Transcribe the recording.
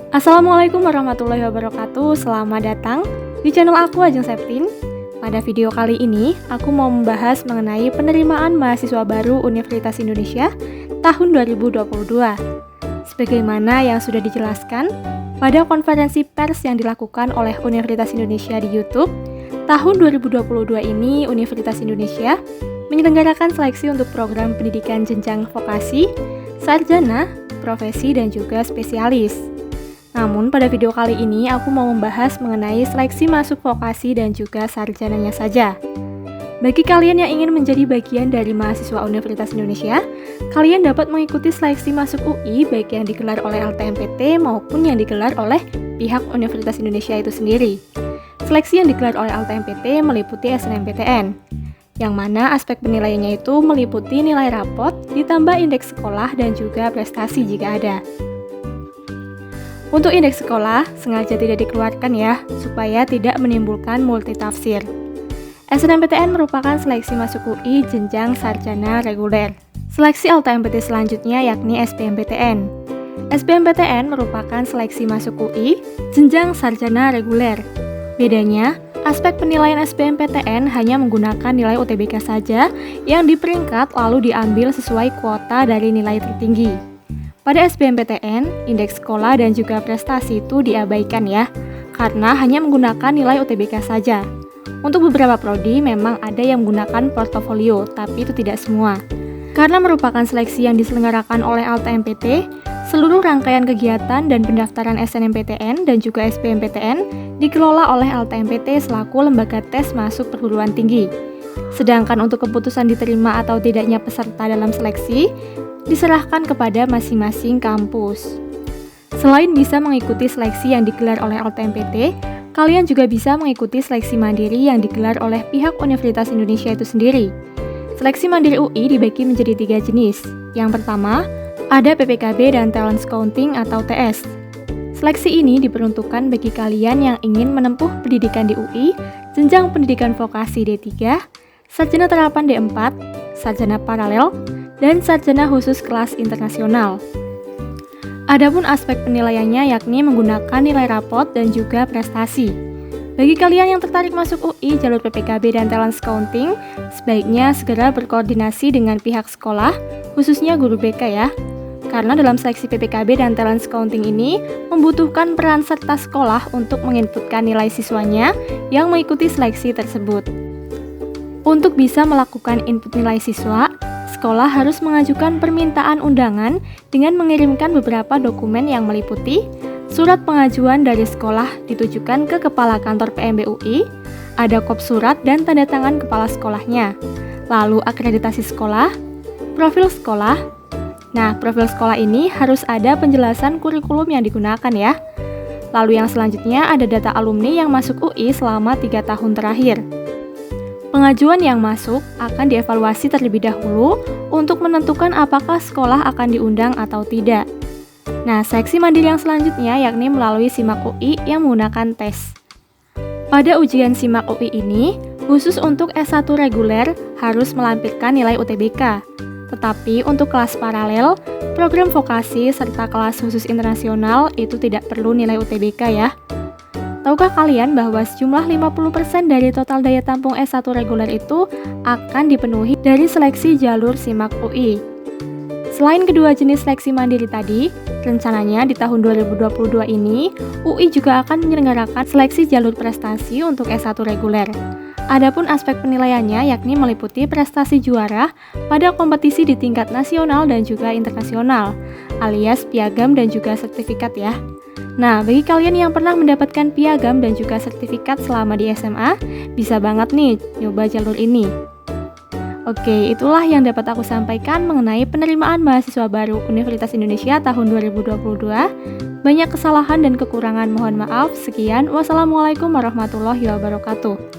Assalamualaikum warahmatullahi wabarakatuh. Selamat datang di channel aku Ajeng Septin. Pada video kali ini, aku mau membahas mengenai penerimaan mahasiswa baru Universitas Indonesia tahun 2022. Sebagaimana yang sudah dijelaskan pada konferensi pers yang dilakukan oleh Universitas Indonesia di YouTube, tahun 2022 ini Universitas Indonesia menyelenggarakan seleksi untuk program pendidikan jenjang vokasi, sarjana, profesi, dan juga spesialis. Namun pada video kali ini aku mau membahas mengenai seleksi masuk vokasi dan juga sarjananya saja. Bagi kalian yang ingin menjadi bagian dari mahasiswa Universitas Indonesia, kalian dapat mengikuti seleksi masuk UI baik yang digelar oleh LTMPT maupun yang digelar oleh pihak Universitas Indonesia itu sendiri. Seleksi yang digelar oleh LTMPT meliputi SNMPTN, yang mana aspek penilaiannya itu meliputi nilai rapot, ditambah indeks sekolah dan juga prestasi jika ada. Untuk indeks sekolah, sengaja tidak dikeluarkan ya, supaya tidak menimbulkan multitafsir. SNMPTN merupakan seleksi masuk UI jenjang sarjana reguler. Seleksi LTMPT selanjutnya yakni SBMPTN. SBMPTN merupakan seleksi masuk UI jenjang sarjana reguler. Bedanya, aspek penilaian SBMPTN hanya menggunakan nilai UTBK saja yang diperingkat lalu diambil sesuai kuota dari nilai tertinggi. Pada SBMPTN, indeks sekolah dan juga prestasi itu diabaikan ya, karena hanya menggunakan nilai UTBK saja. Untuk beberapa prodi memang ada yang menggunakan portofolio, tapi itu tidak semua. Karena merupakan seleksi yang diselenggarakan oleh LTMPT, seluruh rangkaian kegiatan dan pendaftaran SNMPTN dan juga SBMPTN dikelola oleh LTMPT selaku lembaga tes masuk perguruan tinggi. Sedangkan untuk keputusan diterima atau tidaknya peserta dalam seleksi, diserahkan kepada masing-masing kampus. Selain bisa mengikuti seleksi yang digelar oleh LTMPT, kalian juga bisa mengikuti seleksi mandiri yang digelar oleh pihak Universitas Indonesia itu sendiri. Seleksi mandiri UI dibagi menjadi 3 jenis. Yang pertama, ada PPKB dan Talent Scouting atau TS. Seleksi ini diperuntukkan bagi kalian yang ingin menempuh pendidikan di UI, jenjang pendidikan vokasi D3, sarjana terapan D4, sarjana paralel, dan sarjana khusus kelas internasional. Adapun aspek penilaiannya yakni menggunakan nilai rapot dan juga prestasi. Bagi kalian yang tertarik masuk UI jalur PPKB dan Talent Scouting, sebaiknya segera berkoordinasi dengan pihak sekolah, khususnya guru BK ya. Karena dalam seleksi PPKB dan Talent Scouting ini membutuhkan peran serta sekolah untuk menginputkan nilai siswanya yang mengikuti seleksi tersebut. Untuk bisa melakukan input nilai siswa, sekolah harus mengajukan permintaan undangan dengan mengirimkan beberapa dokumen yang meliputi surat pengajuan dari sekolah ditujukan ke Kepala Kantor PMB UI, ada kop surat dan tanda tangan kepala sekolahnya, lalu akreditasi sekolah, profil sekolah. Nah, profil sekolah ini harus ada penjelasan kurikulum yang digunakan ya. Lalu yang selanjutnya ada data alumni yang masuk UI selama 3 tahun terakhir. Pengajuan yang masuk akan dievaluasi terlebih dahulu untuk menentukan apakah sekolah akan diundang atau tidak. Nah, seleksi mandiri yang selanjutnya yakni melalui SIMAK UI yang menggunakan tes. Pada ujian SIMAK UI ini, khusus untuk S1 reguler harus melampirkan nilai UTBK. Tetapi untuk kelas paralel, program vokasi, serta kelas khusus internasional itu tidak perlu nilai UTBK ya. Tahukah kalian bahwa sejumlah 50% dari total daya tampung S1 reguler itu akan dipenuhi dari seleksi jalur SIMAK UI? Selain kedua jenis seleksi mandiri tadi, rencananya di tahun 2022 ini, UI juga akan menyelenggarakan seleksi jalur prestasi untuk S1 reguler. Adapun aspek penilaiannya yakni meliputi prestasi juara pada kompetisi di tingkat nasional dan juga internasional, alias piagam dan juga sertifikat ya. Nah, bagi kalian yang pernah mendapatkan piagam dan juga sertifikat selama di SMA, bisa banget nih nyoba jalur ini. Oke, itulah yang dapat aku sampaikan mengenai penerimaan mahasiswa baru Universitas Indonesia tahun 2022. Banyak kesalahan dan kekurangan, mohon maaf. Sekian, wassalamualaikum warahmatullahi wabarakatuh.